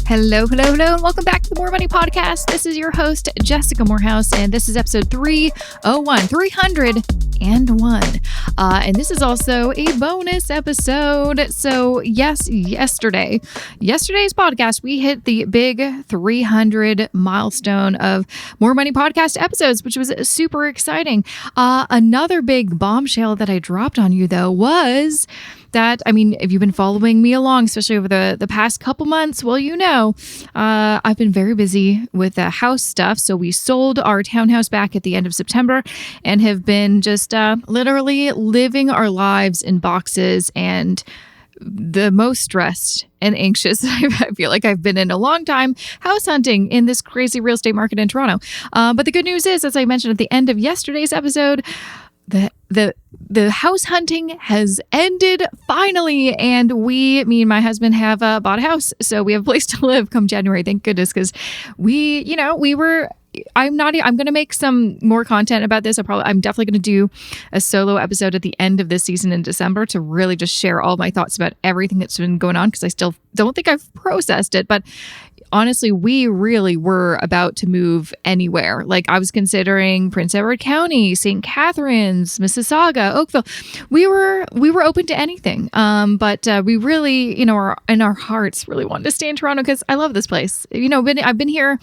Hello, and welcome back to the More Money Podcast. This is your host, Jessica Morehouse, and this is episode 301. And this is also a bonus episode. So yes, yesterday's podcast, we hit the big 300 milestone of More Money Podcast episodes, which was super exciting. Another big bombshell that I dropped on you, though, was that, if you've been following me along, especially over the past couple months, well, I've been very busy with house stuff. So we sold our townhouse back at the end of September and have been just literally living our lives in boxes, and the most stressed and anxious I feel like I've been in a long time house hunting in this crazy real estate market in Toronto. But the good news is, as I mentioned at the end of yesterday's episode, the house hunting has ended finally, and me and my husband have bought a house, so we have a place to live come January. Thank goodness, because I'm going to make some more content about this. I'm definitely going to do a solo episode at the end of this season in December to really just share all my thoughts about everything that's been going on, because I still don't think I've processed it. But honestly, we really were about to move anywhere. Like, I was considering Prince Edward County, St. Catharines, Mississauga, Oakville. We were open to anything. But we really, in our hearts, really wanted to stay in Toronto because I love this place. I've been here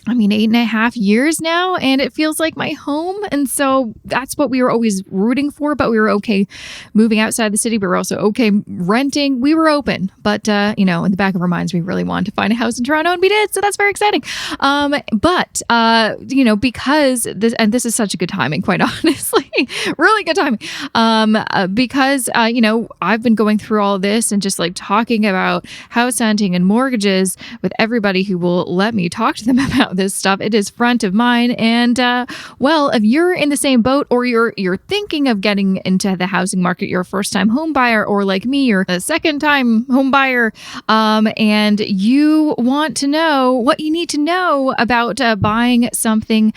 8.5 years now, and it feels like my home. And so that's what we were always rooting for, but we were okay moving outside the city. We were also okay renting. We were open, but, in the back of our minds, we really wanted to find a house in Toronto, and we did. So that's very exciting. Because this is such a good timing, quite honestly, really good timing. Because I've been going through all this and just like talking about house hunting and mortgages with everybody who will let me talk to them about this stuff. It is front of mind. And if you're in the same boat, or you're thinking of getting into the housing market, you're a first-time home buyer, or like me, you're a second-time home buyer, and you want to know what you need to know about buying something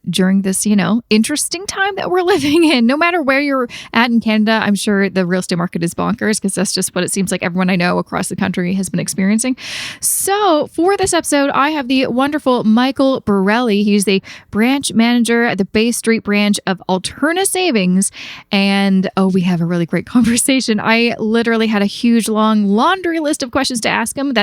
during this, interesting time that we're living in. No matter where you're at in Canada, I'm sure the real estate market is bonkers, because that's just what it seems like everyone I know across the country has been experiencing. So for this episode, I have the wonderful Michael Borrelli. He's the branch manager at the Bay Street branch of Alterna Savings. And we have a really great conversation. I literally had a huge, long laundry list of questions to ask him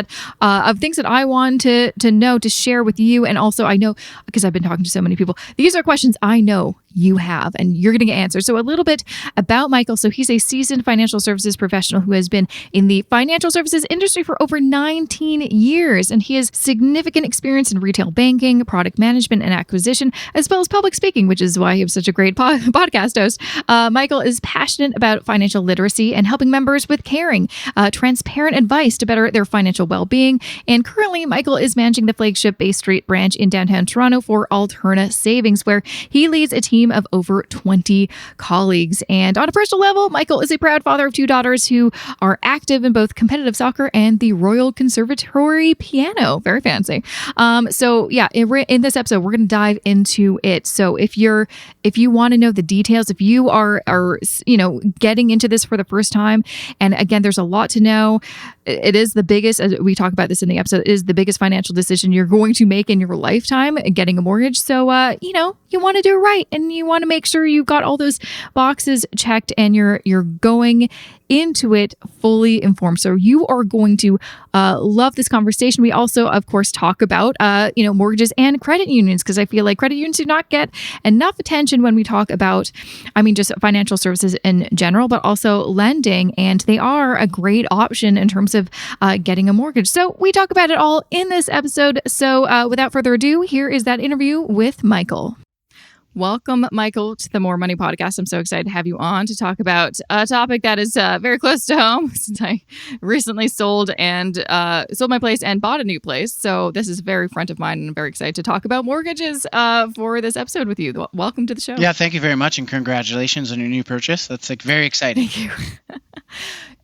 of things that I want to know, to share with you. And also, I know, because I've been talking to so many people, these are questions I know you have, and you're going to get answers. So a little bit about Michael. So he's a seasoned financial services professional who has been in the financial services industry for over 19 years. And he has significant experience in retail banking, product management and acquisition, as well as public speaking, which is why he was such a great podcast host. Michael is passionate about financial literacy and helping members with caring, transparent advice to better their financial well-being. And currently, Michael is managing the flagship Bay Street branch in downtown Toronto for Alterna Savings, where he leads a team of over 20 colleagues. And on a personal level, Michael is a proud father of 2 daughters who are active in both competitive soccer and the Royal Conservatory piano. Very fancy. In this episode, we're going to dive into it. So if you want to know the details, if you are getting into this for the first time, and again, there's a lot to know. It is the biggest, as we talk about this in the episode, it is the biggest financial decision you're going to make in your lifetime, getting a mortgage. So, you want to do it right, and you want to make sure you've got all those boxes checked, and you're going into it fully informed. So you are going to love this conversation. We also, of course, talk about, mortgages and credit unions, because I feel like credit unions do not get enough attention when we talk about, just financial services in general, but also lending. And they are a great option in terms of getting a mortgage. So we talk about it all in this episode. So without further ado, here is that interview with Michael. Welcome, Michael, to the More Money Podcast. I'm so excited to have you on to talk about a topic that is very close to home, since I recently sold my place and bought a new place. So this is very front of mind, and I'm very excited to talk about mortgages for this episode with you. Welcome to the show. Yeah, thank you very much, and congratulations on your new purchase. That's very exciting. Thank you.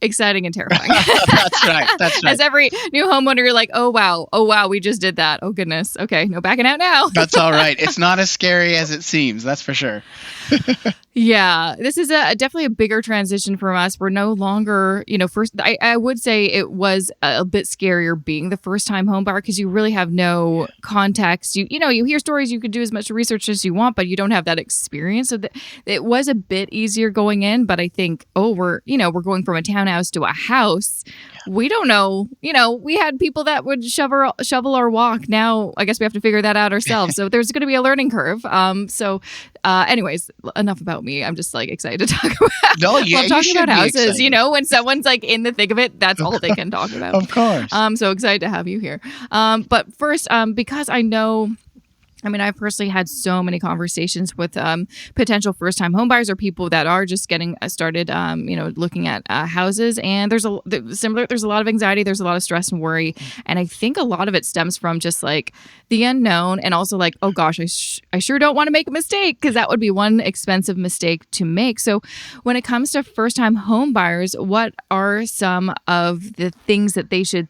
Exciting and terrifying. That's right. As every new homeowner, you're like, oh wow, we just did that. Oh goodness. Okay, no backing out now. That's all right. It's not as scary as it seems. That's for sure. Yeah, this is definitely a bigger transition from us. We're no longer, first. I would say it was a bit scarier being the first time home buyer because you really have no context. You hear stories, you could do as much research as you want, but you don't have that experience. So it was a bit easier going in. But I think, we're going from a townhouse to a house. We don't know. We had people that would shovel our walk. Now I guess we have to figure that out ourselves. So there's going to be a learning curve. Anyways, enough about me. I'm just like excited to talk about. No, yeah, love talking about houses. excited. When someone's like in the thick of it, that's all they can talk about. Of course. So excited to have you here. But first, because I know. I've personally had so many conversations with potential first-time homebuyers or people that are just getting started, looking at houses. And there's a lot of anxiety, there's a lot of stress and worry, and I think a lot of it stems from just like the unknown, and also like, oh gosh, I sure don't want to make a mistake because that would be one expensive mistake to make. So when it comes to first-time homebuyers, what are some of the things that they should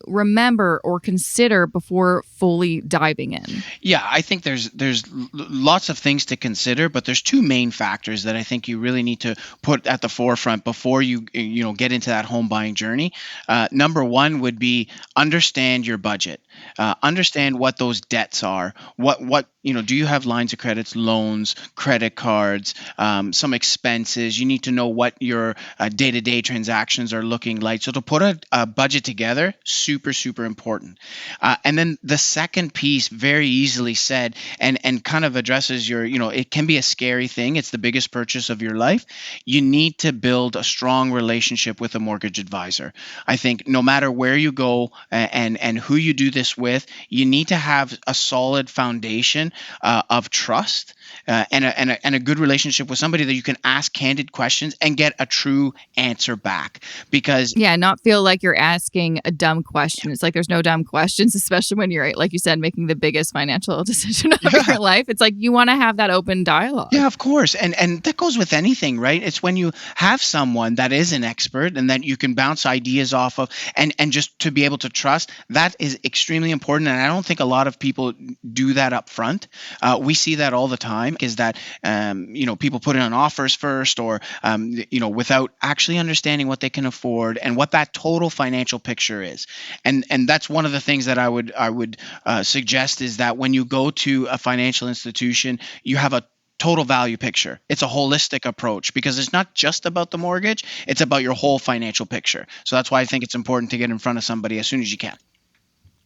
remember or consider before fully diving in? Yeah, I think there's lots of things to consider, but there's two main factors that I think you really need to put at the forefront before you get into that home buying journey. Number one would be understand your budget. Understand what those debts are. What do you have lines of credits, loans, credit cards, some expenses? You need to know what your day-to-day transactions are looking like. So to put a budget together, super, super important. And then the second piece, very easily said, and kind of addresses your, it can be a scary thing. It's the biggest purchase of your life. You need to build a strong relationship with a mortgage advisor. I think no matter where you go and who you do this with, you need to have a solid foundation of trust and a good relationship with somebody that you can ask candid questions and get a true answer back. Because not feel like you're asking a dumb question. It's like there's no dumb questions, especially when you're, like you said, making the biggest financial decision of your life. It's like you want to have that open dialogue. Yeah, of course. And that goes with anything, right? It's when you have someone that is an expert and that you can bounce ideas off of and just to be able to trust, that is extremely important. And I don't think a lot of people do that up front. We see that all the time, is that, people put in on offers first or, without actually understanding what they can afford and what that total financial picture is. And that's one of the things that I would suggest, is that when you go to a financial institution, you have a total value picture. It's a holistic approach because it's not just about the mortgage, it's about your whole financial picture. So that's why I think it's important to get in front of somebody as soon as you can.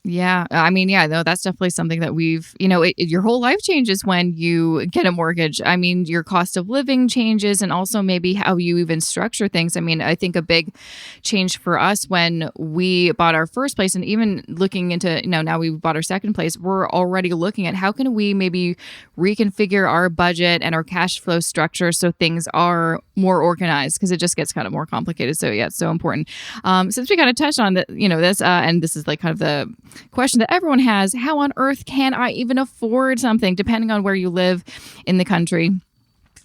Yeah. No, that's definitely something that we've, your whole life changes when you get a mortgage. Your cost of living changes, and also maybe how you even structure things. I think a big change for us when we bought our first place, and even looking into, now we bought our second place, we're already looking at how can we maybe reconfigure our budget and our cash flow structure so things are more organized, because it just gets kind of more complicated. So yeah, it's so important. Since we kind of touched on that, this, and this is like kind of the question that everyone has: how on earth can I even afford something, depending on where you live in the country?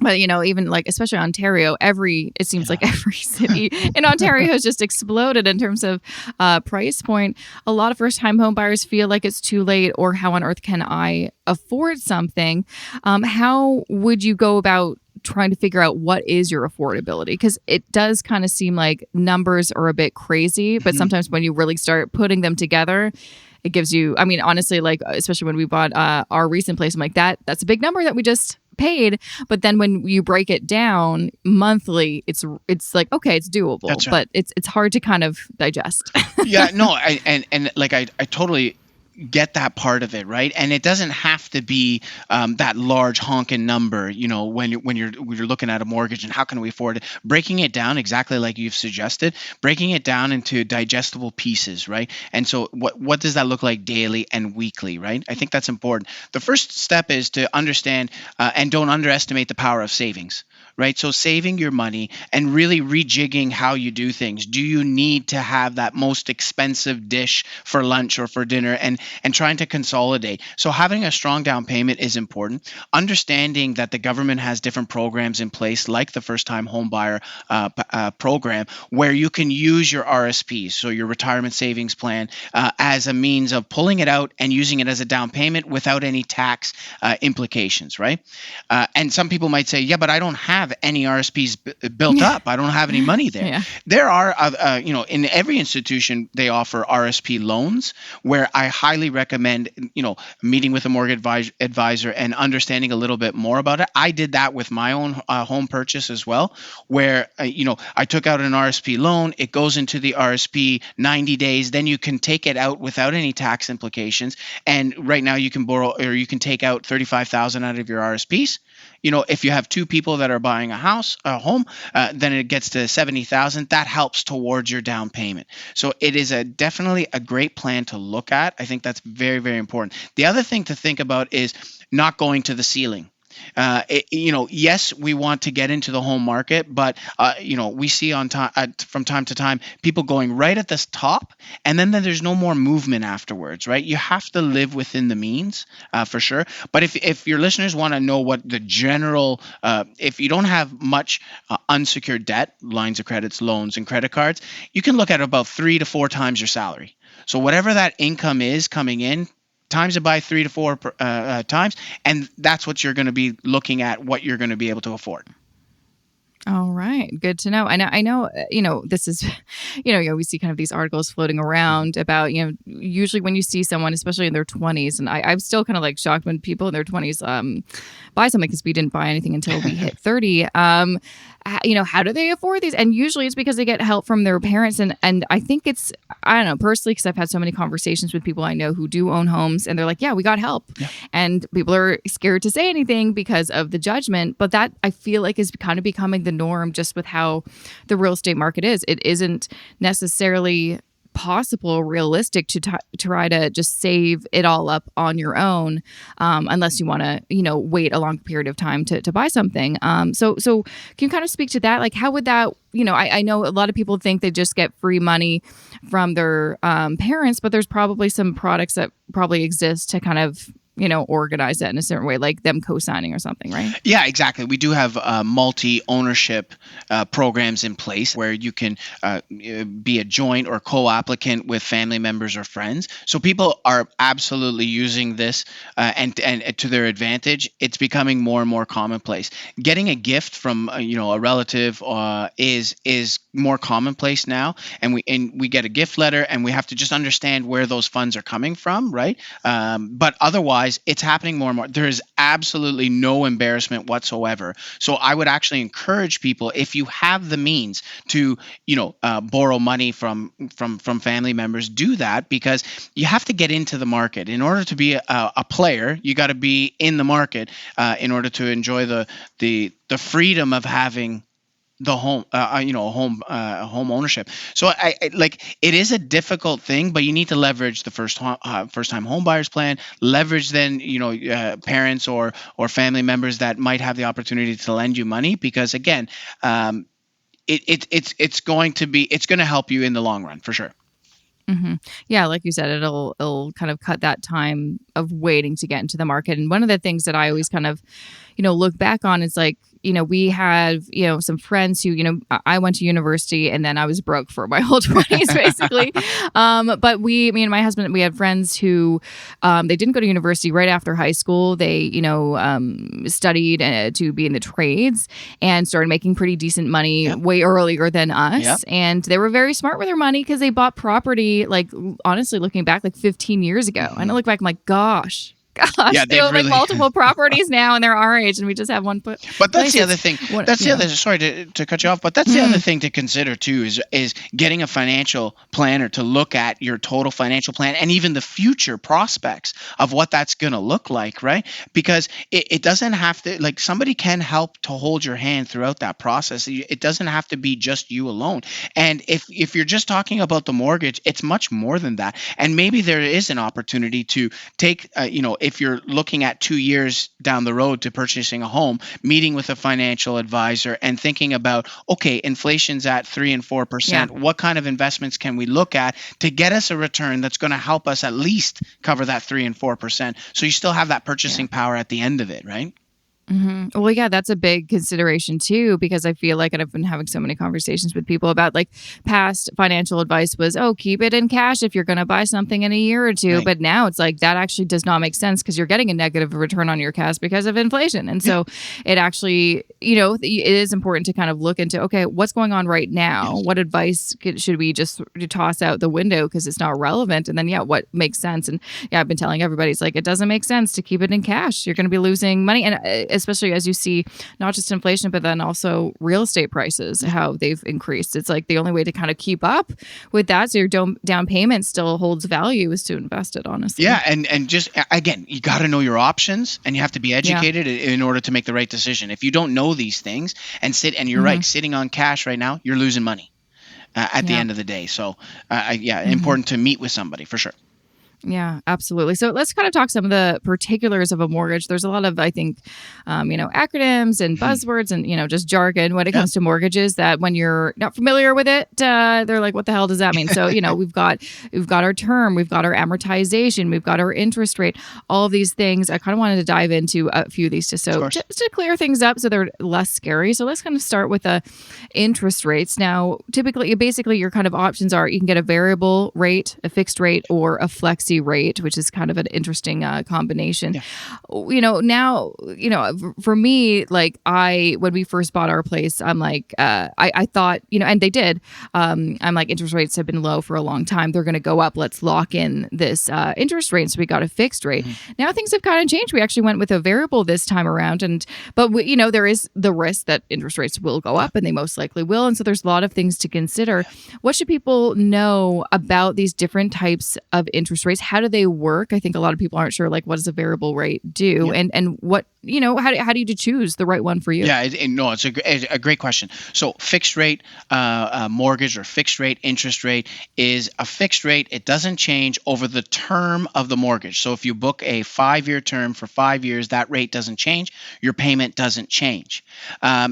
But, even like, especially Ontario, it seems like every city in Ontario has just exploded in terms of price point. A lot of first-time home buyers feel like it's too late, or how on earth can I afford something? How would you go about trying to figure out what is your affordability? Because it does kind of seem like numbers are a bit crazy, but sometimes when you really start putting them together, it gives you, honestly, like, especially when we bought our recent place, I'm like, that's a big number that we just paid. But then when you break it down monthly, it's like, okay, it's doable. That's right. But it's hard to kind of digest. Yeah, no, I totally get that part of it, right? And it doesn't have to be that large honking number, when you're looking at a mortgage and how can we afford it. Breaking it down exactly like you've suggested, breaking it down into digestible pieces, right? And so what does that look like daily and weekly, right? I think that's important. The first step is to understand and don't underestimate the power of savings, right? So saving your money and really rejigging how you do things. Do you need to have that most expensive dish for lunch or for dinner, and trying to consolidate? So having a strong down payment is important. Understanding that the government has different programs in place, like the first time home buyer program, where you can use your RSPs, so your retirement savings plan, as a means of pulling it out and using it as a down payment without any tax implications, right? And some people might say, yeah, but I don't have any RSPs built up. I don't have any money there. Yeah. There are, in every institution, they offer RSP loans, where I highly recommend, meeting with a mortgage advisor and understanding a little bit more about it. I did that with my own home purchase as well, where, I took out an RSP loan. It goes into the RSP 90 days. Then you can take it out without any tax implications. And right now you can borrow, or you can take out 35,000 out of your RSPs. If you have two people that are buying a home, then it gets to 70,000. That helps towards your down payment. So it is definitely a great plan to look at. I think that's very, very important. The other thing to think about is not going to the ceiling. Yes, we want to get into the home market, but we see from time to time people going right at this top, and then there's no more movement afterwards, right? You have to live within the means, for sure. But if your listeners want to know what the general, if you don't have much unsecured debt, lines of credits, loans, and credit cards, you can look at about 3 to 4 times your salary. So whatever that income is coming in, times it by 3 to 4 times, and that's what you're going to be looking at, what you're going to be able to afford. All right. Good to know. I know, this is, you always see kind of these articles floating around about, usually when you see someone, especially in their 20s, and I'm still kind of like shocked when people in their 20s buy something, because we didn't buy anything until we hit 30. How do they afford these? And usually it's because they get help from their parents. And I think it's, I don't know, personally, because I've had so many conversations with people I know who do own homes, and they're like, yeah, we got help. Yeah. And people are scared to say anything because of the judgment. But that, I feel like, is kind of becoming the norm just with how the real estate market is. It isn't necessarily possible or realistic to try to just save it all up on your own, unless you want to, wait a long period of time to buy something. So can you kind of speak to that? Like, how would that, I know a lot of people think they just get free money from their parents, but there's probably some products that probably exist to kind of, organize that in a certain way, like them co-signing or something, right? Yeah, exactly. We do have multi-ownership programs in place where you can be a joint or co-applicant with family members or friends. So people are absolutely using this and to their advantage. It's becoming more and more commonplace. Getting a gift from a relative is more commonplace now, and we get a gift letter, and we have to just understand where those funds are coming from, right? But otherwise, it's happening more and more. There is absolutely no embarrassment whatsoever. So I would actually encourage people, if you have the means to, borrow money from family members, do that, because you have to get into the market. In order to be a player, you got to be in the market in order to enjoy the freedom of having the home, home ownership. So I it is a difficult thing, but you need to leverage the first time home buyers plan, leverage then, parents or family members that might have the opportunity to lend you money, because again, it's going to help you in the long run for sure. Mm-hmm. Yeah, like you said, it'll kind of cut that time of waiting to get into the market. And one of the things that I always kind of, look back on is like, we had, some friends who, I went to university and then I was broke for my whole 20s, basically. But me and my husband, we had friends who, they didn't go to university right after high school. They, studied to be in the trades and started making pretty decent money way earlier than us. Yep. And they were very smart with their money because they bought property, like, honestly, looking back, like 15 years ago. And I look back, I'm like, gosh, they own like multiple properties now, and they're our age, and we just have one foot. But that's the other thing. Sorry to cut you off, but that's the other thing to consider too, is getting a financial planner to look at your total financial plan and even the future prospects of what that's going to look like, right? Because it doesn't have to, like, somebody can help to hold your hand throughout that process. It doesn't have to be just you alone. And if you're just talking about the mortgage, it's much more than that. And maybe there is an opportunity to take, if you're looking at 2 years down the road to purchasing a home, meeting with a financial advisor and thinking about, okay, inflation's at 3 and 4%. What kind of investments can we look at to get us a return that's going to help us at least cover that 3 and 4%? So you still have that purchasing power at the end of it, right? Well, yeah, that's a big consideration too, because I feel like, and I've been having so many conversations with people about like past financial advice was, oh, keep it in cash if you're going to buy something in a year or two. Right. But now it's like that actually does not make sense because you're getting a negative return on your cash because of inflation. And so it actually, it is important to kind of look into, okay, what's going on right now? Yes. What advice should we just toss out the window because it's not relevant? And then, what makes sense? And I've been telling everybody, it's like, it doesn't make sense to keep it in cash. You're going to be losing money. And especially as you see not just inflation, but then also real estate prices, how they've increased. It's like the only way to kind of keep up with that, so your down payment still holds value, is to invest it, honestly. Yeah, and just, again, you got to know your options, and you have to be educated in order to make the right decision. If you don't know these things and you're right, sitting on cash right now, you're losing money at the end of the day. So, important to meet with somebody for sure. Yeah, absolutely. So let's kind of talk some of the particulars of a mortgage. There's a lot of, I think, acronyms and buzzwords and, just jargon when it comes to mortgages that when you're not familiar with it, they're like, what the hell does that mean? So, we've got our term, we've got our amortization, we've got our interest rate, all of these things. I kind of wanted to dive into a few of these just to clear things up so they're less scary. So let's kind of start with the interest rates. Now, basically your kind of options are you can get a variable rate, a fixed rate, or a flexi rate, which is kind of an interesting combination. Now, for me, like when we first bought our place, I'm like, I thought, and they did, I'm like, interest rates have been low for a long time. They're going to go up. Let's lock in this interest rate. So we got a fixed rate. Now things have kind of changed. We actually went with a variable this time around. But there is the risk that interest rates will go up, and they most likely will. And so there's a lot of things to consider. What should people know about these different types of interest rates? How do they work? I think a lot of people aren't sure, like, what does a variable rate do? And what, how do you choose the right one for you? Yeah, it's a great question. So fixed rate mortgage or fixed rate interest rate is a fixed rate. It doesn't change over the term of the mortgage. So if you book a 5-year term for 5 years, that rate doesn't change. Your payment doesn't change.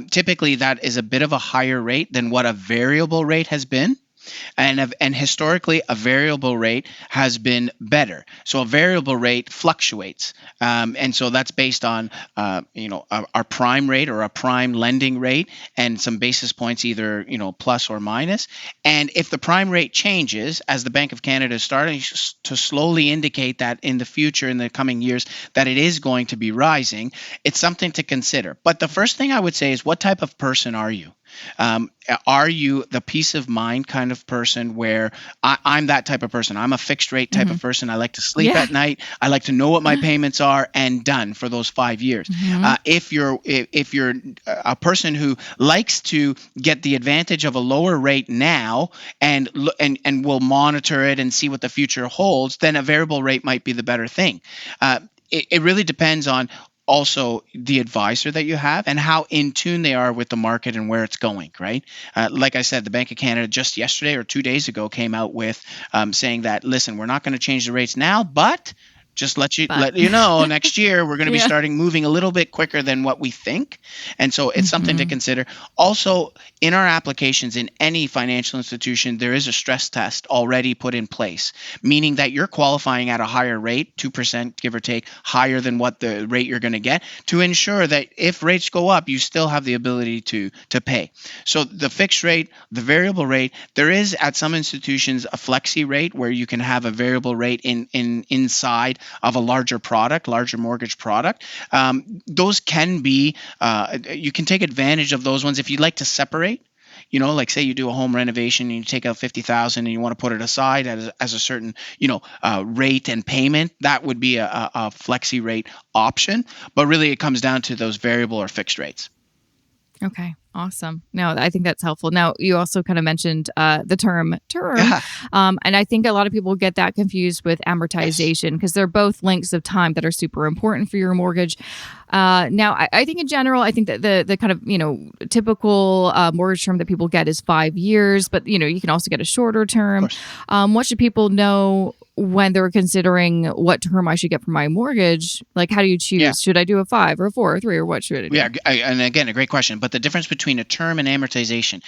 Typically, that is a bit of a higher rate than what a variable rate has been. And historically, a variable rate has been better. So a variable rate fluctuates, and so that's based on our prime rate or a prime lending rate and some basis points, either plus or minus. And if the prime rate changes, as the Bank of Canada is starting to slowly indicate that in the future, in the coming years, that it is going to be rising, it's something to consider. But the first thing I would say is, what type of person are you? Are you the peace of mind kind of person where I'm that type of person? I'm a fixed rate type of person. I like to sleep at night. I like to know what my payments are and done for those 5 years. If you're a person who likes to get the advantage of a lower rate now and will monitor it and see what the future holds, then a variable rate might be the better thing. It really depends on also the advisor that you have and how in tune they are with the market and where it's going, right? Like I said, the Bank of Canada just yesterday or 2 days ago came out with saying that, listen, we're not going to change the rates now, but just let you know, next year we're going to be starting moving a little bit quicker than what we think. And so it's something to consider. Also, in our applications in any financial institution, there is a stress test already put in place, meaning that you're qualifying at a higher rate, 2%, give or take, higher than what the rate you're going to get, to ensure that if rates go up, you still have the ability to pay. So the fixed rate, the variable rate, there is at some institutions a flexi rate where you can have a variable rate inside of a larger mortgage product. Those can be, you can take advantage of those ones if you'd like to separate. Like say you do a home renovation and you take out $50,000 and you want to put it aside as a certain, rate and payment. That would be a flexi rate option. But really, it comes down to those variable or fixed rates. Okay. Awesome. No, I think that's helpful. Now, you also kind of mentioned the term, Yeah. and I think a lot of people get that confused with Yes. amortization because they're both lengths of time that are super important for your mortgage. Now, I think in general, I think that the kind of typical mortgage term that people get is 5 years, but you can also get a shorter Of term. course. What should people know when they're considering what term I should get for my mortgage? Like, how do you Yeah. choose? Should I do a 5 or a 4 or 3, or what should I do? Yeah, and again, a great question. But the difference between a term and amortization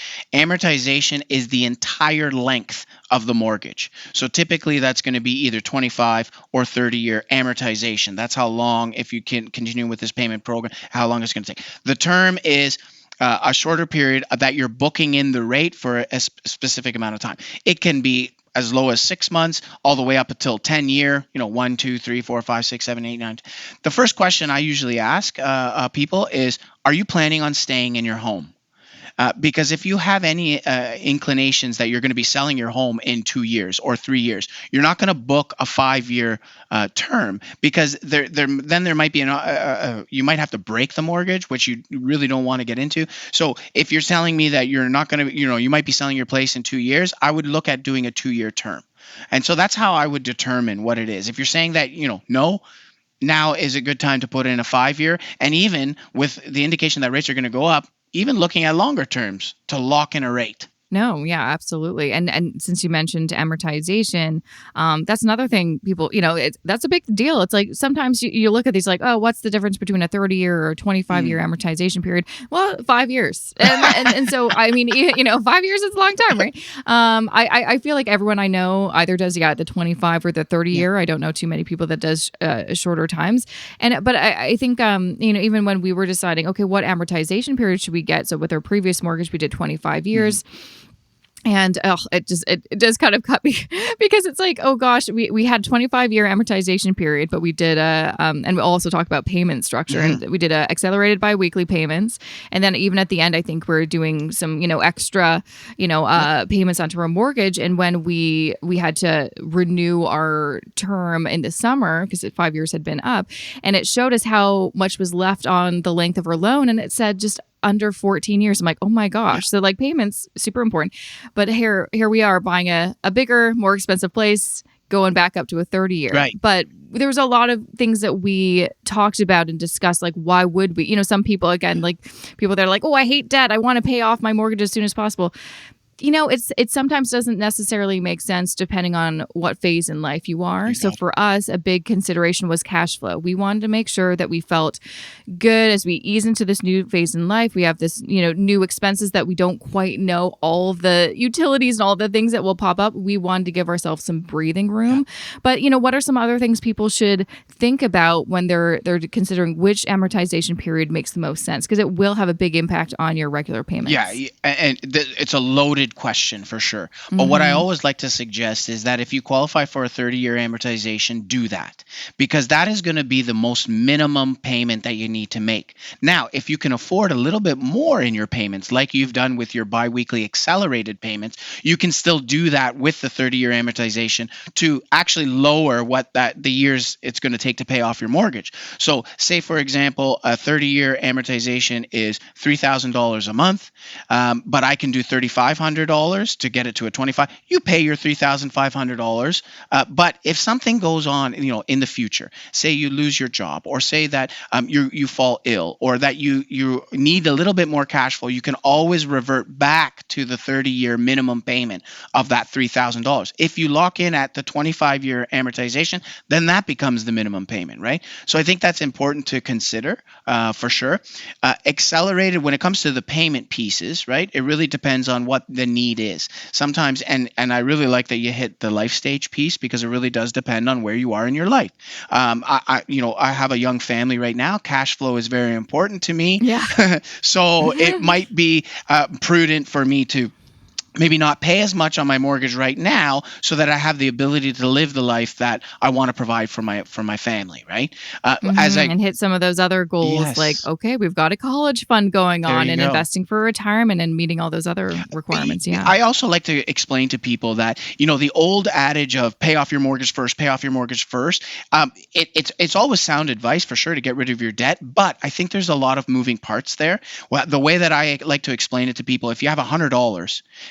is the entire length of the mortgage. So typically that's going to be either 25 or 30-year amortization. That's how long, if you can continue with this payment program, how long it's going to take. The term is a shorter period that you're booking in the rate for a specific amount of time. It can be as low as 6 months, all the way up until 10-year, 1, 2, 3, 4, 5, 6, 7, 8, 9. The first question I usually ask people is, are you planning on staying in your home? Because if you have any inclinations that you're going to be selling your home in 2 years or 3 years, you're not going to book a 5-year term, because then there might be you might have to break the mortgage, which you really don't want to get into. So if you're telling me that you're not going to, you might be selling your place in 2 years, I would look at doing a 2-year term. And so that's how I would determine what it is. If you're saying that, no, now is a good time to put in a 5-year. And even with the indication that rates are going to go up, even looking at longer terms to lock in a rate. No, yeah, absolutely. And since you mentioned amortization, that's another thing people, that's a big deal. It's like sometimes you look at these like, oh, what's the difference between a 30-year or 25-year amortization period? Well, 5 years. And so, I mean, 5 years is a long time, right? I feel like everyone I know either does, the 25 or the 30-year. I don't know too many people that does shorter times. But I think, even when we were deciding, okay, what amortization period should we get? So with our previous mortgage, we did 25 years. And it does kind of cut me because it's like, oh gosh, we had 25-year amortization period, but we did and we also talked about payment structure, and we did accelerated biweekly payments, and then even at the end, I think we're doing some extra payments onto our mortgage. And when we had to renew our term in the summer because 5 years had been up, and it showed us how much was left on the length of our loan, and it said just under 14 years. I'm like, oh my gosh. So like payments, super important. But here we are buying a bigger, more expensive place, going back up to a 30-year. Right. But there was a lot of things that we talked about and discussed, like why would we? Some people, again, like people that are like, oh, I hate debt, I want to pay off my mortgage as soon as possible. It sometimes doesn't necessarily make sense depending on what phase in life you are. So for us, a big consideration was cash flow. We wanted to make sure that we felt good as we ease into this new phase in life. We have this, new expenses that we don't quite know all the utilities and all the things that will pop up. We wanted to give ourselves some breathing room. But, what are some other things people should think about when they're considering which amortization period makes the most sense? Because it will have a big impact on your regular payments. Yeah, and it's a loaded question for sure. But what I always like to suggest is that if you qualify for a 30-year amortization, do that, because that is going to be the most minimum payment that you need to make. Now, if you can afford a little bit more in your payments, like you've done with your biweekly accelerated payments, you can still do that with the 30-year amortization to actually lower the years it's going to take to pay off your mortgage. So say, for example, a 30-year amortization is $3,000 a month, but I can do $3,500 to get it to a 25. You pay your $3,500. But if something goes on, in the future, say you lose your job, or say that you fall ill, or that you need a little bit more cash flow, you can always revert back to the 30-year minimum payment of that $3,000. If you lock in at the 25-year amortization, then that becomes the minimum payment, right? So I think that's important to consider for sure. Accelerated, when it comes to the payment pieces, right? It really depends on what the need is. Sometimes, and I really like that you hit the life stage piece, because it really does depend on where you are in your life. I have a young family right now. Cash flow is very important to me. Yeah. So it might be prudent for me to maybe not pay as much on my mortgage right now so that I have the ability to live the life that I want to provide for my family, right? As I And hit some of those other goals, like, Yes, okay, we've got a college fund going there on you and go. investing for retirement and meeting all those other requirements. Yeah. I also like to explain to people that, the old adage of pay off your mortgage first, pay off your mortgage first. It's always sound advice for sure to get rid of your debt, but I think there's a lot of moving parts there. Well, the way that I like to explain it to people, if you have $100,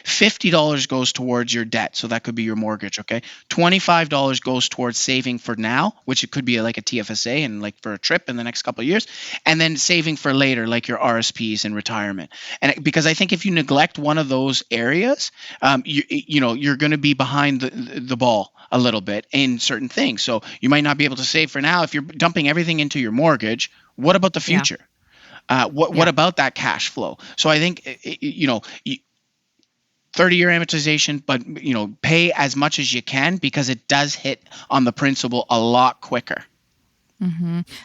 $50 goes towards your debt, so that could be your mortgage. Okay, $25 goes towards saving for now, which it could be like a TFSA and like for a trip in the next couple of years, and then saving for later, like your RSPs and retirement. Because I think if you neglect one of those areas, you're going to be behind the ball a little bit in certain things. So you might not be able to save for now. If you're dumping everything into your mortgage, what about the Yeah. future? What Yeah. about that cash flow? So I think 30-year amortization, but pay as much as you can because it does hit on the principal a lot quicker.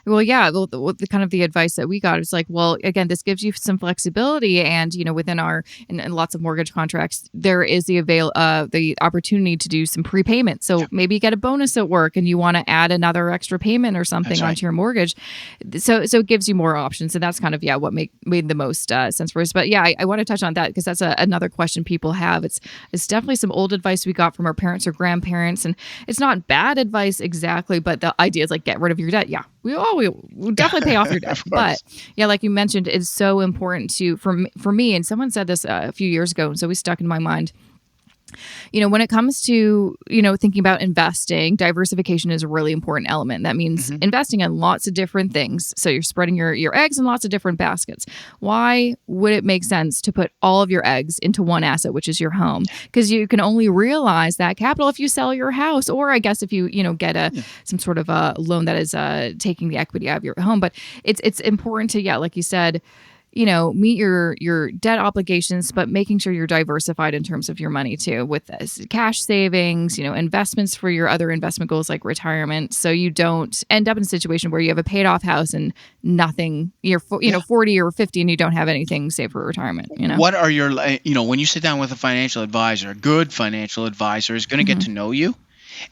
Well, yeah, the kind of the advice that we got is like, well, again, this gives you some flexibility, and within our in lots of mortgage contracts, there is the opportunity to do some prepayment. So maybe you get a bonus at work, and you want to add another extra payment or something That's right. onto your mortgage. So it gives you more options, and that's kind of what made the most sense for us. But yeah, I want to touch on that because that's another question people have. It's definitely some old advice we got from our parents or grandparents, and it's not bad advice exactly, but the idea is like get rid of your debt. Yeah, we definitely pay off your debt. Of But course. yeah, like you mentioned, it's so important for me, and someone said this a few years ago, and so we stuck in my mind. When it comes to, thinking about investing, diversification is a really important element. That means Mhm. investing in lots of different things. So you're spreading your eggs in lots of different baskets. Why would it make sense to put all of your eggs into one asset, which is your home? Because you can only realize that capital if you sell your house, or I guess if you, get some sort of a loan that is taking the equity out of your home. But it's important to, like you said, meet your debt obligations, but making sure you're diversified in terms of your money too, with this cash savings, investments for your other investment goals like retirement. So you don't end up in a situation where you have a paid off house and nothing, you're, 40 or 50 and you don't have anything saved for retirement, What are your, when you sit down with a financial advisor, a good financial advisor is going to get hmm to know you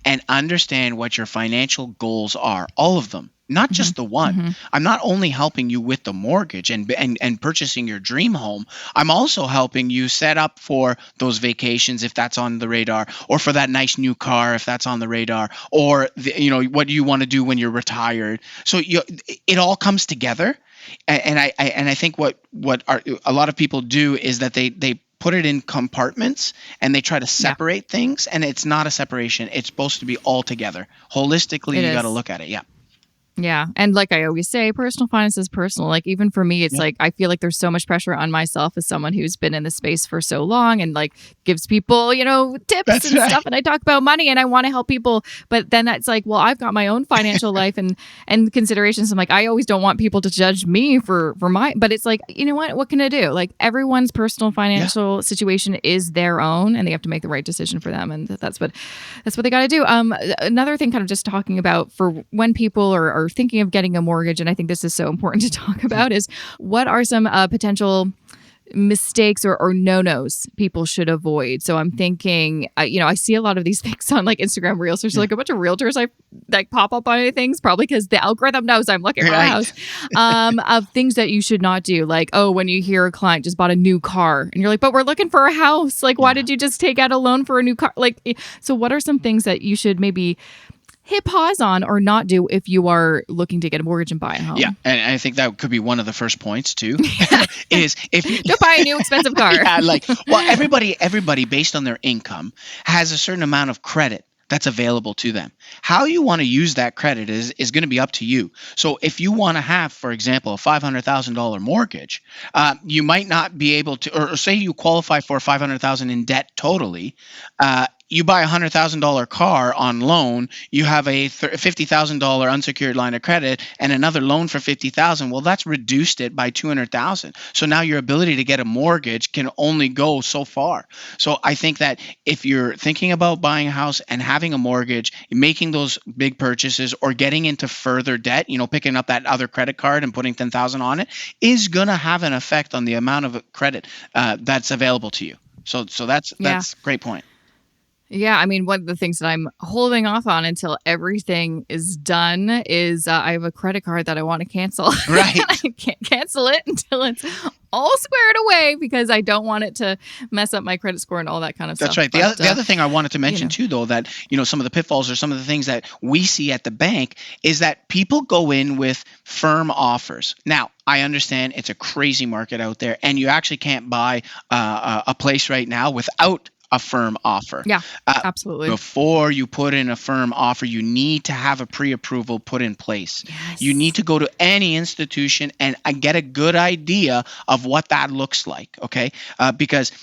and understand what your financial goals are, all of them, not hmm just the one. hmm I'm not only helping you with the mortgage and purchasing your dream home. I'm also helping you set up for those vacations if that's on the radar, or for that nice new car if that's on the radar, or what do you want to do when you're retired. So it all comes together. And I think what a lot of people do is that they put it in compartments and they try to Yeah, separate things, and it's not a separation. It's supposed to be all together. Holistically, it you got to is. look at it. Yeah. Yeah. And like I always say, personal finance is personal. Like even for me, it's Yeah. like I feel like there's so much pressure on myself as someone who's been in the space for so long and like gives people, tips That's and right. stuff. And I talk about money and I want to help people. But then that's like, well, I've got my own financial life and considerations. I'm like, I always don't want people to judge me for my, but it's like, you know what can I do? Like everyone's personal Yeah. financial situation is their own and they have to make the right decision for them. And that's what they got to do. Another thing kind of just talking about for when people are thinking of getting a mortgage, and I think this is so important to talk about, is what are some potential mistakes or no-nos people should avoid. So I'm thinking, I see a lot of these things on like Instagram Reels. There's like a bunch of realtors that pop up on things, probably because the algorithm knows I'm looking for a Right. house, of things that you should not do. Like, oh, when you hear a client just bought a new car and you're like, but we're looking for a house. Like, why Yeah. did you just take out a loan for a new car? Like, so what are some things that you should maybe hit pause on or not do if you are looking to get a mortgage and buy a home? Yeah, and I think that could be one of the first points too. Is if you Don't buy a new expensive car. yeah, well, everybody based on their income has a certain amount of credit that's available to them. How you want to use that credit is going to be up to you. So if you want to have, for example, a $500,000 mortgage, you might not be able to, or say you qualify for $500,000 in debt totally. You buy a $100,000 car on loan, you have a $50,000 unsecured line of credit and another loan for $50,000. Well, that's reduced it by $200,000. So now your ability to get a mortgage can only go so far. So I think that if you're thinking about buying a house and having a mortgage, making those big purchases or getting into further debt, picking up that other credit card and putting $10,000 on it is going to have an effect on the amount of credit that's available to you. So that's Yeah. a great point. Yeah, I mean, one of the things that I'm holding off on until everything is done is I have a credit card that I want to cancel. Right. I can't cancel it until it's all squared away because I don't want it to mess up my credit score and all that kind of That's stuff. right. The other thing I wanted to mention know. too, though, that some of the pitfalls or some of the things that we see at the bank is that people go in with firm offers. Now, I understand it's a crazy market out there, and you actually can't buy a place right now without a firm offer. Yeah, absolutely. Before you put in a firm offer, you need to have a pre-approval put in place. Yes. You need to go to any institution and get a good idea of what that looks like, okay? Because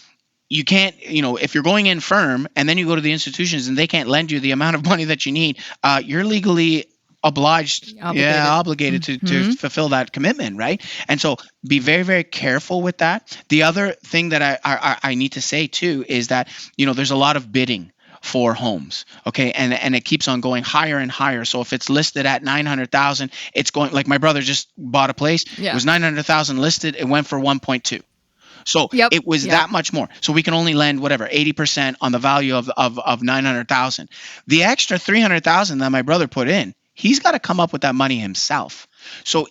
you can't, if you're going in firm and then you go to the institutions and they can't lend you the amount of money that you need, you're legally obligated to fulfill that commitment, right? And so be very, very careful with that. The other thing that I need to say too is that there's a lot of bidding for homes, okay, and it keeps on going higher and higher. So if it's listed at 900,000, it's going, like my brother just bought a place. Yeah. It was 900,000 listed. It went for 1.2. So it was that much more. So we can only lend 80% on the value of 900,000. The extra 300,000 that my brother put in, he's got to come up with that money himself. So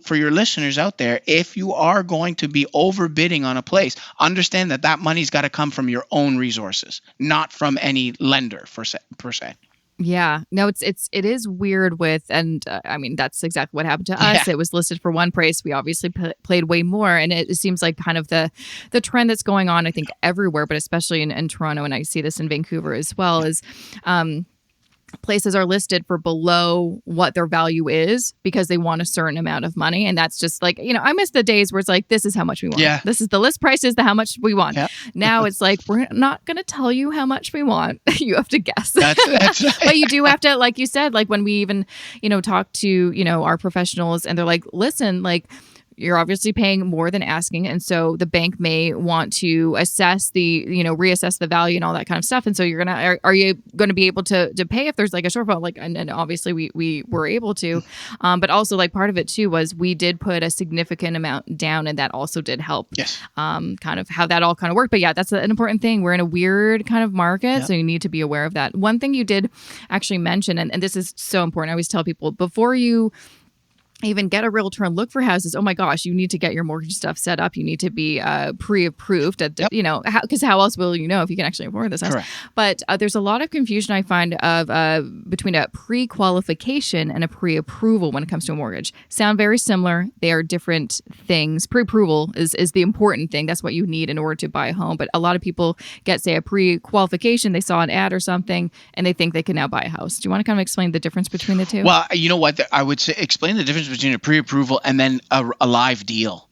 for your listeners out there, if you are going to be overbidding on a place, understand that money's got to come from your own resources, not from any lender per se. Yeah, no, it is weird with, and I mean, that's exactly what happened to us. Yeah. It was listed for one price. We obviously paid way more. And it seems like kind of the trend that's going on, I think, everywhere, but especially in Toronto. And I see this in Vancouver as well, is places are listed for below what their value is because they want a certain amount of money. And that's just like, I miss the days where it's like, this is how much we want. Yeah. This is the list price is how much we want. Yeah. Now it's like, we're not going to tell you how much we want. You have to guess. That's right. But you do have to, like you said, like when we even, talk to, our professionals and they're like, listen, like, you're obviously paying more than asking. And so the bank may want to assess reassess the value and all that kind of stuff. And so are you going to be able to pay if there's like a shortfall? Like, and obviously we were able to, but also like part of it too was we did put a significant amount down and that also did help. Yes. Kind of how that all kind of worked. But yeah, that's an important thing. We're in a weird kind of market. Yep. So you need to be aware of that. One thing you did actually mention, and this is so important. I always tell people before you even get a realtor and look for houses, oh my gosh, you need to get your mortgage stuff set up. You need to be pre-approved at, because how else will you know if you can actually afford this house? Correct. But there's a lot of confusion I find of between a pre-qualification and a pre-approval when it comes to a mortgage. Sound very similar. They are different things. Pre-approval is the important thing. That's what you need in order to buy a home. But a lot of people get, say, a pre-qualification. They saw an ad or something and they think they can now buy a house. Do you want to kind of explain the difference between the two? Well, you know what? I would say explain the difference between a pre-approval and then a live deal.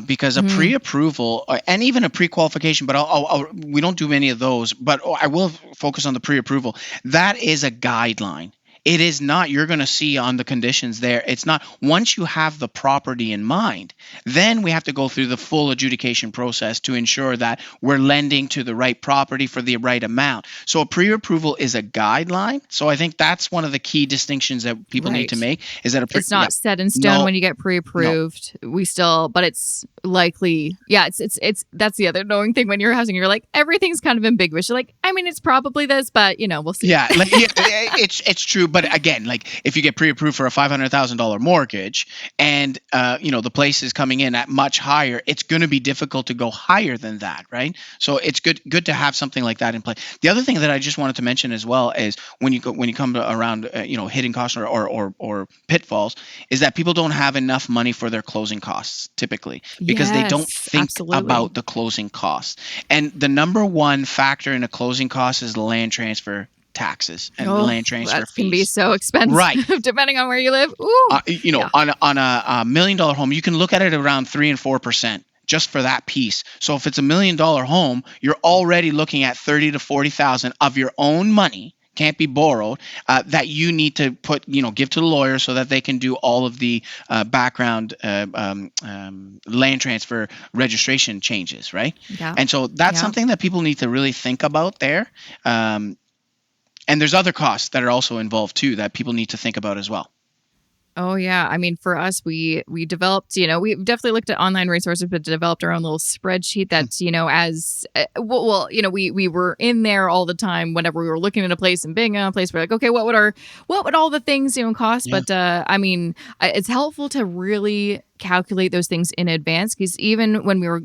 Because a pre-approval and even a pre-qualification, but we don't do many of those, but I will focus on the pre-approval. That is a guideline. It is not, you're going to see on the conditions there. It's not, once you have the property in mind, then we have to go through the full adjudication process to ensure that we're lending to the right property for the right amount. So a pre-approval is a guideline. So I think that's one of the key distinctions that people need to make is that it's not set in stone when you get pre-approved. No. We still, but it's likely, it's that's the other knowing thing when you're housing, you're like, everything's kind of ambiguous. You're like, I mean, it's probably this, but we'll see. Yeah, it's true. But again, like if you get pre-approved for a $500,000 mortgage and, the place is coming in at much higher, it's going to be difficult to go higher than that, right? So it's good to have something like that in place. The other thing that I just wanted to mention as well is when you come around, hidden costs or pitfalls is that people don't have enough money for their closing costs typically because they don't think about the closing costs. And the number one factor in a closing cost is land transfer taxes and land transfer that fees. Can be so expensive, right? Depending on where you live. Ooh, on a $1 million home, you can look at it around 3 and 4% just for that piece. So if it's $1 million home, you're already looking at $30,000 to $40,000 of your own money. Can't be borrowed, that you need to give to the lawyer so that they can do all of the background land transfer registration changes, right? Yeah. And so that's something that people need to really think about there. And there's other costs that are also involved too that people need to think about as well. Oh yeah. I mean, for us, we developed, we definitely looked at online resources, but developed our own little spreadsheet that's, as well, we were in there all the time whenever we were looking at a place and being on a place. We're like, okay, what would all the things, cost? Yeah. But I mean, it's helpful to really calculate those things in advance, because even when we were,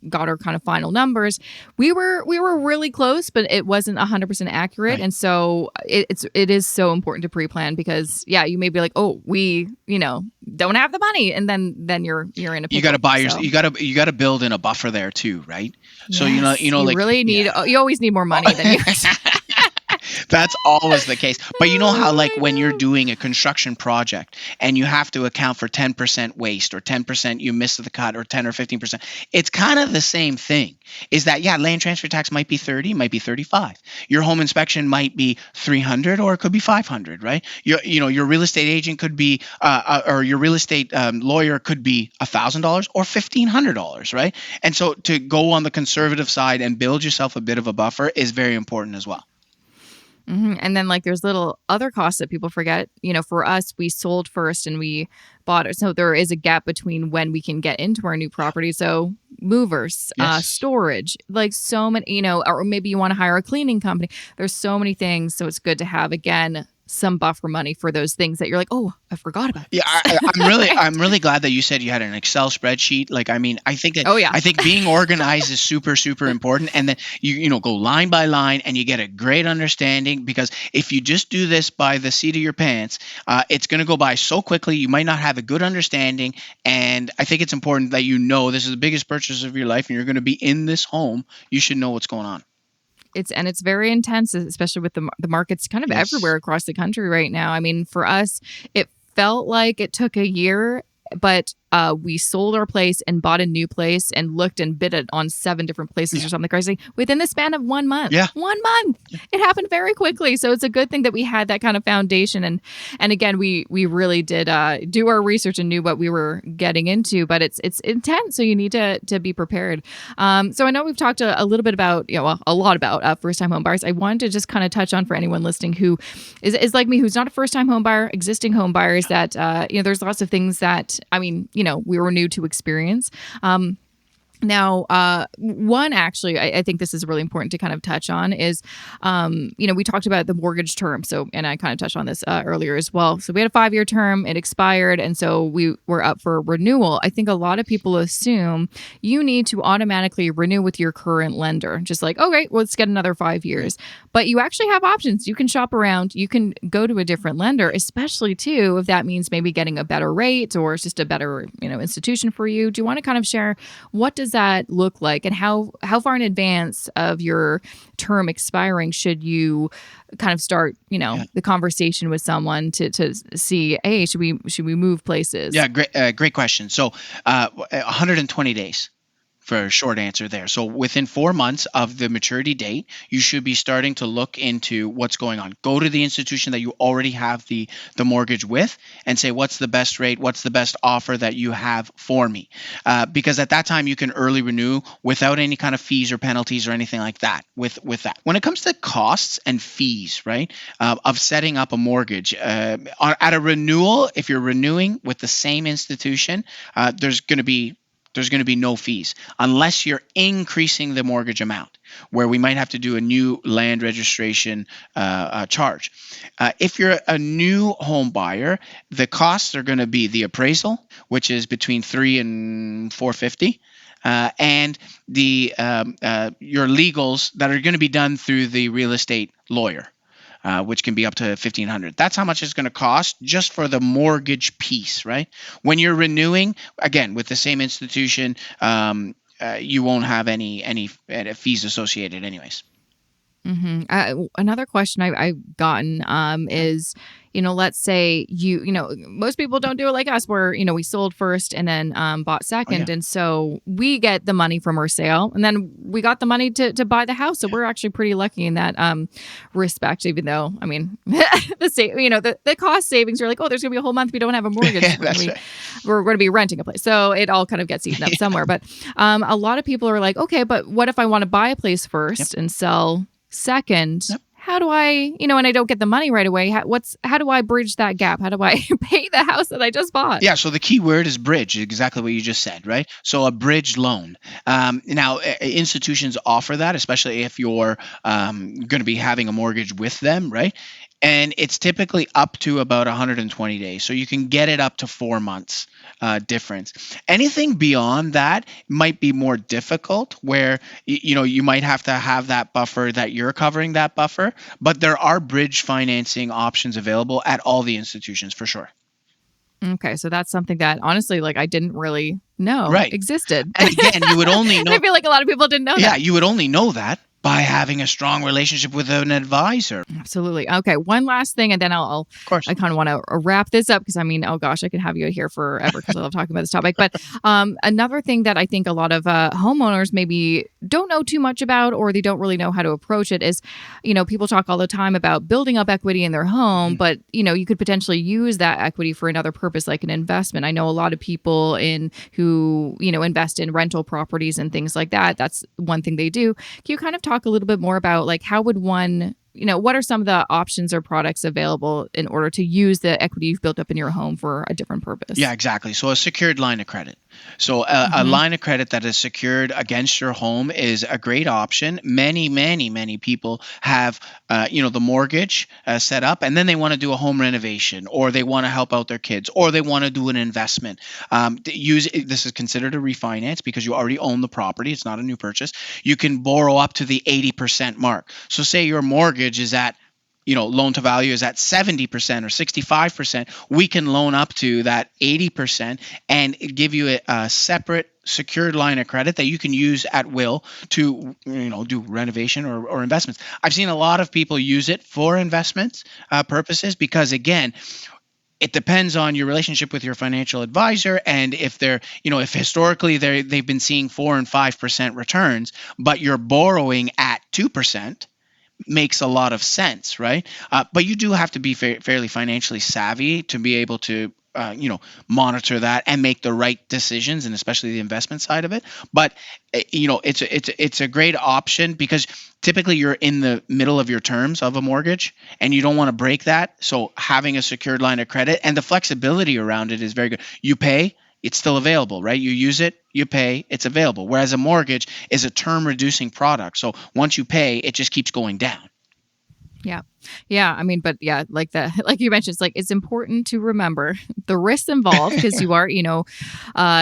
got our kind of final numbers, we were really close, but it wasn't 100% accurate. Right. And so it is so important to pre-plan, because you may be like, oh, we don't have the money, and then you're in a pickle. You got to buy your, you got to build in a buffer there too, right? Yes, So you like, really need you always need more money than you. That's always the case. But you know how, like, when you're doing a construction project and you have to account for 10% waste, or 10% you missed the cut, or 10 or 15%, it's kind of the same thing. Is that, land transfer tax might be 30, might be 35. Your home inspection might be 300, or it could be 500, right? Your real estate agent could be, or your real estate lawyer could be $1,000 or $1,500, right? And so to go on the conservative side and build yourself a bit of a buffer is very important as well. Mm-hmm. And then there's little other costs that people forget. For us, we sold first and we bought it. So there is a gap between when we can get into our new property. So movers, Yes. storage, like so many, or maybe you want to hire a cleaning company. There's so many things. So it's good to have, again, some buffer money for those things that you're like, oh, I forgot about this. Yeah, I'm really glad that you said you had an Excel spreadsheet. Like, I mean, I think that, Oh, yeah. I think being organized is super, super important. And then you go line by line and you get a great understanding, because if you just do this by the seat of your pants, it's going to go by so quickly. You might not have a good understanding. And I think it's important that this is the biggest purchase of your life and you're going to be in this home. You should know what's going on. It's very intense, especially with the markets kind of Yes. everywhere across the country right now. I mean, for us, it felt like it took a year, but we sold our place and bought a new place and looked and bid it on 7 different places or something crazy within the span of 1 month. Yeah. 1 month. Yeah. It happened very quickly. So it's a good thing that we had that kind of foundation. And again, we really did do our research and knew what we were getting into, but it's intense. So you need to be prepared. So I know we've talked a little bit about, a lot about first-time home buyers. I wanted to just kind of touch on, for anyone listening who is like me, who's not a first-time home buyer, existing home buyers, that, there's lots of things that, we were new to experience. Now, one, actually, I think this is really important to kind of touch on is, we talked about the mortgage term. So, and I kind of touched on this earlier as well. So we had a 5-year term, it expired. And so we were up for renewal. I think a lot of people assume you need to automatically renew with your current lender. Just like, okay, well, let's get another 5 years. But you actually have options. You can shop around. You can go to a different lender, especially too, if that means maybe getting a better rate or it's just a better, institution for you. Do you want to kind of share, what does that look like, and how far in advance of your term expiring should you kind of start, the conversation with someone to see, hey, should we move places? Yeah, great question. So 120 days. For a short answer there. So within 4 months of the maturity date, you should be starting to look into what's going on. Go to the institution that you already have the mortgage with and say, what's the best rate? What's the best offer that you have for me? Because at that time, you can early renew without any kind of fees or penalties or anything like that with that. When it comes to costs and fees, right, of setting up a mortgage, at a renewal, if you're renewing with the same institution, there's going to be no fees unless you're increasing the mortgage amount, where we might have to do a new land registration charge. If you're a new home buyer, the costs are going to be the appraisal, which is between $300 and $450. And your legals that are going to be done through the real estate lawyer. Which can be up to $1,500. That's how much it's going to cost just for the mortgage piece, right? When you're renewing, again, with the same institution, you won't have any fees associated anyways. Mm-hmm. Another question I've gotten is, let's say most people don't do it like us, where, we sold first and then bought second. And so we get the money from our sale, and then we got the money to buy the house. So we're actually pretty lucky in that respect, even though, I mean, the cost savings are like, oh, there's going to be a whole month we don't have a mortgage. That's right. We're going to be renting a place. So it all kind of gets eaten up somewhere. But a lot of people are like, okay, but what if I want to buy a place first and sell second? how do I, and I don't get the money right away. How do I bridge that gap? How do I pay the house that I just bought? Yeah, so the key word is bridge, exactly what you just said, right? So a bridge loan. Now, institutions offer that, especially if you're going to be having a mortgage with them, right? And it's typically up to about 120 days. So you can get it up to 4 months difference. Anything beyond that might be more difficult, where you might have to have that buffer, that you're covering that buffer. But there are bridge financing options available at all the institutions for sure. Okay, so that's something that honestly, like, I didn't really know Right. existed. And again, you would only And know. I feel like a lot of people didn't know Yeah, that. you would only know that by having a strong relationship with an advisor. Absolutely. Okay, one last thing, and then Of course. I kind of want to wrap this up, because I mean, oh gosh, I could have you here forever because I love talking about this topic. But another thing that I think a lot of homeowners maybe don't know too much about, or they don't really know how to approach it, is, people talk all the time about building up equity in their home, but you could potentially use that equity for another purpose, like an investment. I know a lot of people who invest in rental properties and things like that. That's one thing they do. Can you kind of talk a little bit more about, like, how would one, what are some of the options or products available in order to use the equity you've built up in your home for a different purpose? Yeah, exactly. So a secured line of credit. So a line of credit that is secured against your home is a great option. Many, many, many people have, the mortgage set up, and then they want to do a home renovation, or they want to help out their kids, or they want to do an investment. This is considered a refinance because you already own the property. It's not a new purchase. You can borrow up to the 80% mark. So say your mortgage is at, loan to value is at 70% or 65%, we can loan up to that 80% and give you a separate secured line of credit that you can use at will to, do renovation or investments. I've seen a lot of people use it for investments purposes, because again, it depends on your relationship with your financial advisor, and if they're, if historically they've been seeing 4 and 5% returns, but you're borrowing at 2%. Makes a lot of sense, right? But you do have to be fairly financially savvy to be able to, monitor that and make the right decisions, and especially the investment side of it. But it's a great option, because typically you're in the middle of your terms of a mortgage and you don't want to break that. So having a secured line of credit and the flexibility around it is very good. You pay, it's still available, right? You use it, you pay, it's available. Whereas a mortgage is a term reducing product. So once you pay, it just keeps going down. Yeah. Yeah. I mean, but yeah, like you mentioned, it's important to remember the risks involved, because you are,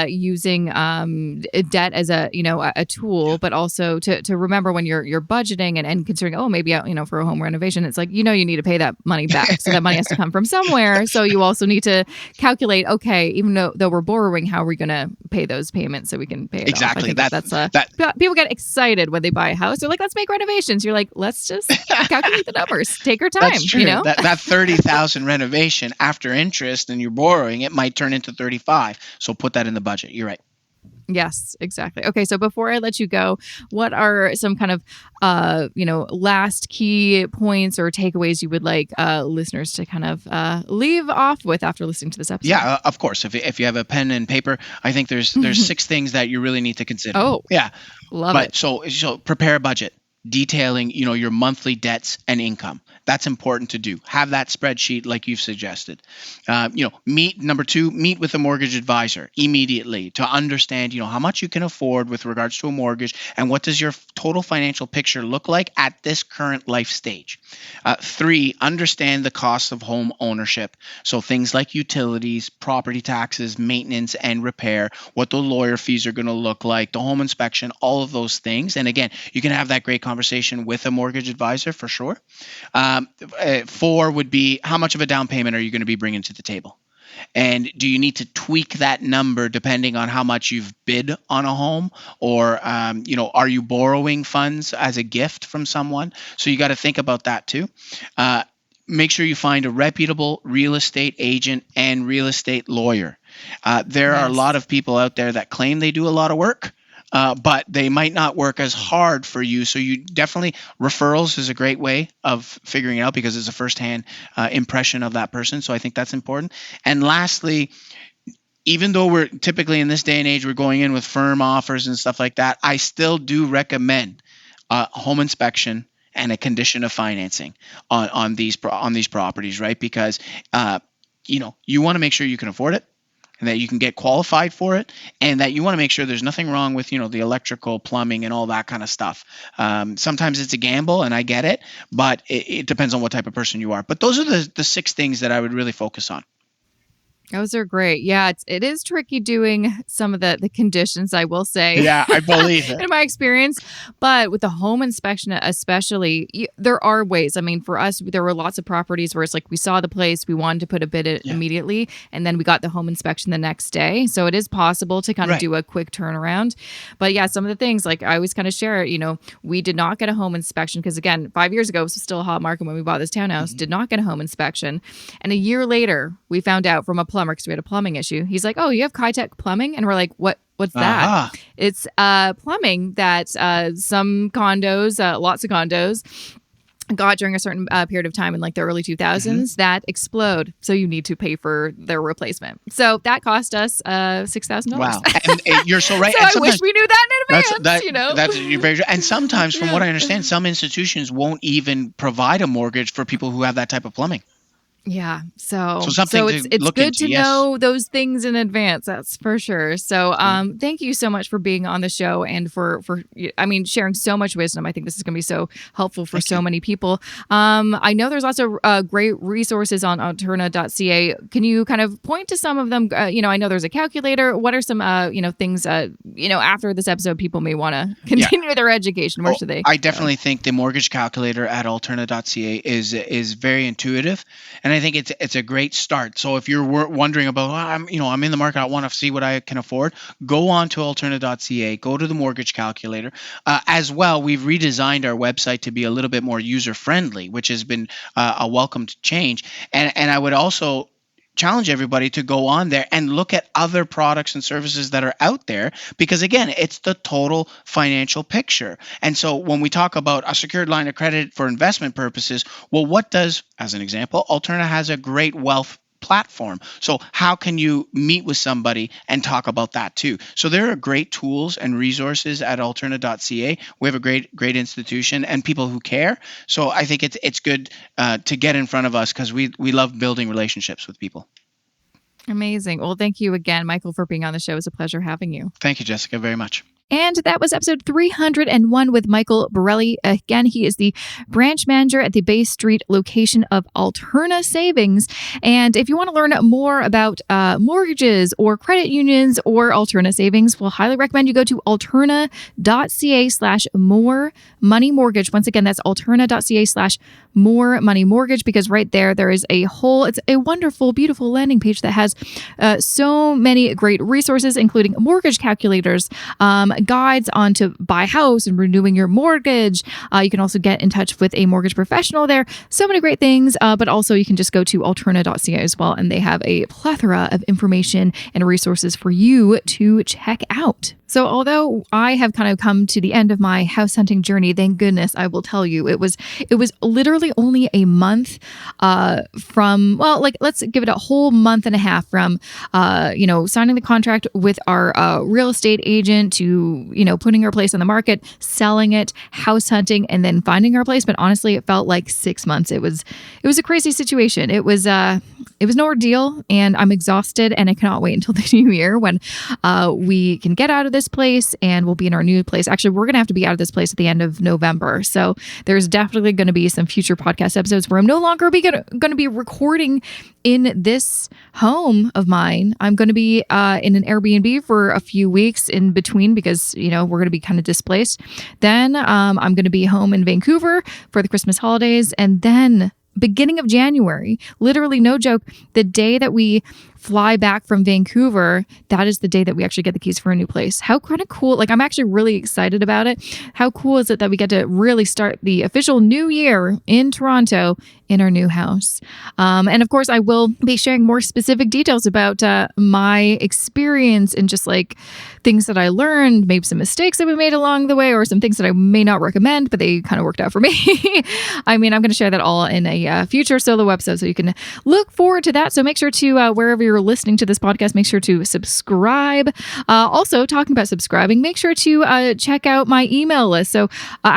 using debt as a tool, but also to remember when you're budgeting and considering, maybe, for a home renovation, it's like, you need to pay that money back. So that money has to come from somewhere. So you also need to calculate, okay, even though we're borrowing, how are we going to pay those payments so we can pay it Exactly. off? I think that's people get excited when they buy a house. They're like, let's make renovations. You're like, let's just calculate the numbers. Take your time. That's true. That 30,000 renovation after interest and you're borrowing, it might turn into 35. So put that in the budget. You're right. Yes, exactly. Okay, so before I let you go, what are some kind of last key points or takeaways you would like listeners to kind of leave off with after listening to this episode? Yeah, of course. If you have a pen and paper, I think there's 6 things that you really need to consider. Oh, yeah, love it. So prepare a budget detailing your monthly debts and income. That's important to do. Have that spreadsheet like you've suggested. Number 2, meet with a mortgage advisor immediately to understand how much you can afford with regards to a mortgage, and what does your total financial picture look like at this current life stage. 3, understand the cost of home ownership. So things like utilities, property taxes, maintenance and repair, what the lawyer fees are going to look like, the home inspection, all of those things. And again, you can have that great conversation with a mortgage advisor for sure. 4 would be, how much of a down payment are you going to be bringing to the table? And do you need to tweak that number depending on how much you've bid on a home? Or, are you borrowing funds as a gift from someone? So you got to think about that too. Make sure you find a reputable real estate agent and real estate lawyer. There are a lot of people out there that claim they do a lot of work, but they might not work as hard for you. So you definitely, referrals is a great way of figuring it out, because it's a firsthand impression of that person. So I think that's important. And lastly, even though we're typically in this day and age, we're going in with firm offers and stuff like that, I still do recommend home inspection and a condition of financing on these properties, right? Because you want to make sure you can afford it, and that you can get qualified for it, and that you want to make sure there's nothing wrong with the electrical, plumbing, and all that kind of stuff. Sometimes it's a gamble, and I get it, but it depends on what type of person you are. But those are the 6 things that I would really focus on. Those are great. Yeah, it is tricky doing some of the conditions, I will say. Yeah, I believe it. In my experience. But with the home inspection especially, there are ways. I mean, for us, there were lots of properties where it's like we saw the place, we wanted to put a bid in immediately, and then we got the home inspection the next day. So it is possible to kind of do a quick turnaround. But yeah, some of the things, like I always kind of share, we did not get a home inspection because, again, 5 years ago, it was still a hot market when we bought this townhouse, did not get a home inspection. And a year later, we found out from a plumber, because we had a plumbing issue. He's like, "Oh, you have Kitech plumbing?" And we're like, What's that? Uh-huh. It's plumbing that some condos, lots of condos, got during a certain period of time in like the early 2000s that explode. So you need to pay for their replacement. So that cost us $6,000. Wow. And you're so right. So I wish we knew that in advance, That's you're very true. And sometimes, from what I understand, some institutions won't even provide a mortgage for people who have that type of plumbing. Yeah. So something it's good to know those things in advance. That's for sure. So thank you so much for being on the show and for sharing so much wisdom. I think this is going to be so helpful for many people. I know there's also great resources on alterna.ca. Can you kind of point to some of them? I know there's a calculator. What are some things after this episode people may want to continue their education? Where should they? I definitely think the mortgage calculator at alterna.ca is very intuitive. And I think it's a great start. So if you're wondering about, I'm in the market, I want to see what I can afford, go on to alterna.ca, go to the mortgage calculator. As well, we've redesigned our website to be a little bit more user friendly, which has been a welcomed change. And I would also challenge everybody to go on there and look at other products and services that are out there, because again, it's the total financial picture. And so when we talk about a secured line of credit for investment purposes, well, what does, as an example, Alterna has a great wealth platform. So how can you meet with somebody and talk about that too? So there are great tools and resources at alterna.ca. We have a great institution and people who care. So I think it's good to get in front of us, because we love building relationships with people. Amazing. Well, thank you again, Michael, for being on the show. It was a pleasure having you. Thank you, Jessica, very much. And that was episode 301 with Michael Borrelli. Again, he is the branch manager at the Bay Street location of Alterna Savings. And if you want to learn more about mortgages or credit unions or Alterna Savings, we'll highly recommend you go to alterna.ca/more money mortgage. Once again, that's alterna.ca/more money mortgage, because right there is it's a wonderful, beautiful landing page that has so many great resources, including mortgage calculators, guides on to buy a house and renewing your mortgage. You can also get in touch with a mortgage professional there. So many great things, but also you can just go to alterna.ca as well, and they have a plethora of information and resources for you to check out. So although I have kind of come to the end of my house hunting journey, thank goodness, I will tell you, it was literally only a month from, let's give it a whole month and a half from, signing the contract with our real estate agent to, putting our place on the market, selling it, house hunting, and then finding our place. But honestly, it felt like 6 months. It was a crazy situation. It was an ordeal, and I'm exhausted, and I cannot wait until the new year when we can get out of this place and we'll be in our new place. Actually, we're going to have to be out of this place at the end of November. So there's definitely going to be some future podcast episodes where I'm no longer going to be recording in this home of mine. I'm going to be in an Airbnb for a few weeks in between, because, we're going to be kind of displaced. Then I'm going to be home in Vancouver for the Christmas holidays. And then beginning of January, literally no joke, the day that we fly back from Vancouver, that is the day that we actually get the keys for a new place. How kind of cool. I'm actually really excited about it. How cool is it that we get to really start the official new year in Toronto in our new house? And of course, I will be sharing more specific details about my experience and just things that I learned, maybe some mistakes that we made along the way, or some things that I may not recommend, but they kind of worked out for me. I'm going to share that all in a future solo episode, so you can look forward to that. So make sure to, wherever you're you're listening to this podcast, make sure to subscribe. Also, talking about subscribing, make sure to check out my email list. So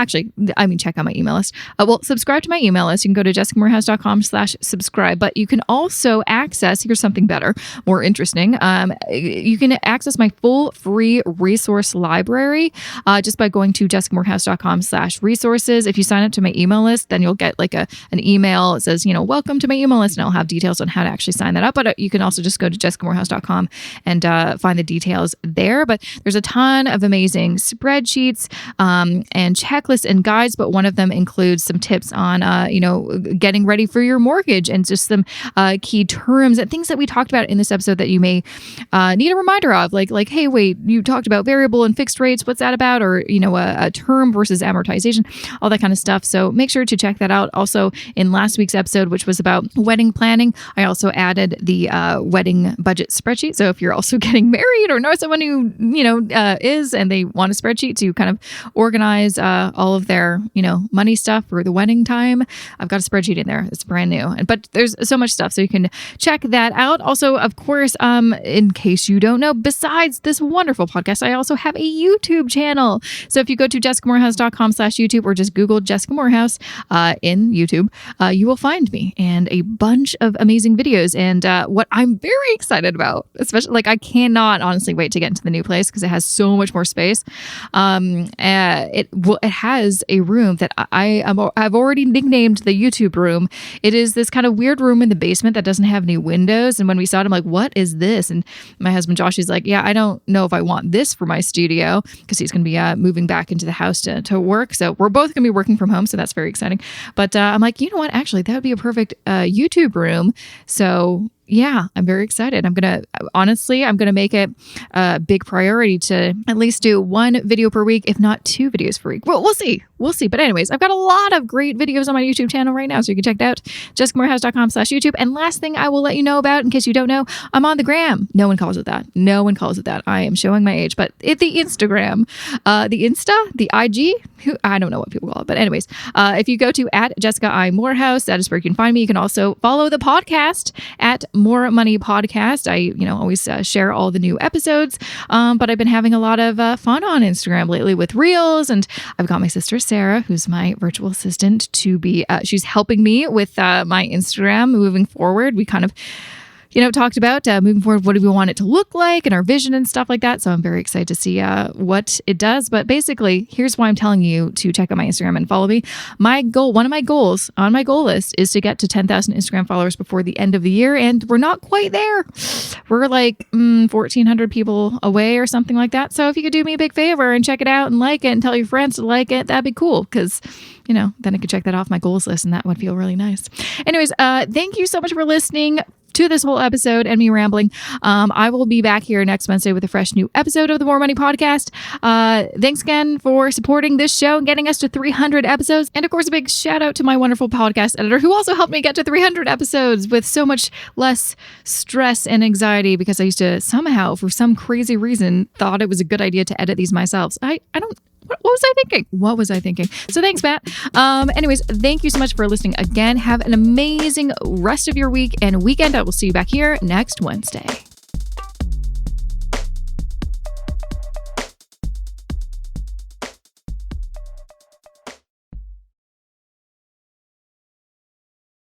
check out my email list. Subscribe to my email list. You can go to jessicamorehouse.com/subscribe, but you can also access, here's something better, more interesting. You can access my full free resource library just by going to jessicamorehouse.com/resources. If you sign up to my email list, then you'll get like an email. It says, welcome to my email list, and I'll have details on how to actually sign that up. But you can also just go to jessicamorehouse.com and find the details there. But there's a ton of amazing spreadsheets and checklists and guides, but one of them includes some tips on, getting ready for your mortgage and just some key terms and things that we talked about in this episode that you may need a reminder of, like, hey, wait, you talked about variable and fixed rates. What's that about? Or, a term versus amortization, all that kind of stuff. So make sure to check that out. Also, in last week's episode, which was about wedding planning, I also added the wedding budget spreadsheet. So if you're also getting married or know someone who, is, and they want a spreadsheet to kind of organize all of their, money stuff for the wedding time, I've got a spreadsheet in there. It's brand new. But there's so much stuff. So you can check that out. Also, of course, in case you don't know, besides this wonderful podcast, I also have a YouTube channel. So if you go to jessicamorehouse.com/YouTube or just Google Jessica Morehouse in YouTube, you will find me and a bunch of amazing videos. And what I'm very excited about, especially, I cannot honestly wait to get into the new place because it has so much more space. It has a room that I've already nicknamed the YouTube room. It is this kind of weird room in the basement that doesn't have any windows. And when we saw it, I'm like, what is this? And my husband Josh is like, yeah, I don't know if I want this for my studio, because he's going to be moving back into the house to work. So we're both going to be working from home. So that's very exciting. But I'm like, you know what? Actually, that would be a perfect YouTube room. So yeah, I'm very excited. I'm going to make it a big priority to at least do one video per week, if not 2 videos per week. Well, we'll see. But anyways, I've got a lot of great videos on my YouTube channel right now, so you can check it out, jessicamorehouse.com/YouTube. And last thing I will let you know about, in case you don't know, I'm on the gram. No one calls it that. I am showing my age, but the Instagram, the Insta, the IG, I don't know what people call it. But anyways, if you go to @JessicaIMorehouse, that is where you can find me. You can also follow the podcast @More Money Podcast. I, always share all the new episodes. But I've been having a lot of fun on Instagram lately with Reels, and I've got my sister Sarah, who's my virtual assistant, to be. She's helping me with my Instagram moving forward. We kind of talked about moving forward, what do we want it to look like and our vision and stuff like that. So I'm very excited to see what it does. But basically, here's why I'm telling you to check out my Instagram and follow me. One of my goals on my goal list is to get to 10,000 Instagram followers before the end of the year. And we're not quite there. We're like 1,400 people away or something like that. So if you could do me a big favor and check it out and like it and tell your friends to like it, that'd be cool. Because then I could check that off my goals list and that would feel really nice. Anyways, thank you so much for listening to this whole episode and me rambling. I will be back here next Wednesday with a fresh new episode of the More Money Podcast. Thanks again for supporting this show and getting us to 300 episodes. And of course, a big shout out to my wonderful podcast editor who also helped me get to 300 episodes with so much less stress and anxiety, because I used to somehow, for some crazy reason, thought it was a good idea to edit these myself. What was I thinking? So thanks, Matt. Anyways, thank you so much for listening again. Have an amazing rest of your week and weekend. I will see you back here next Wednesday.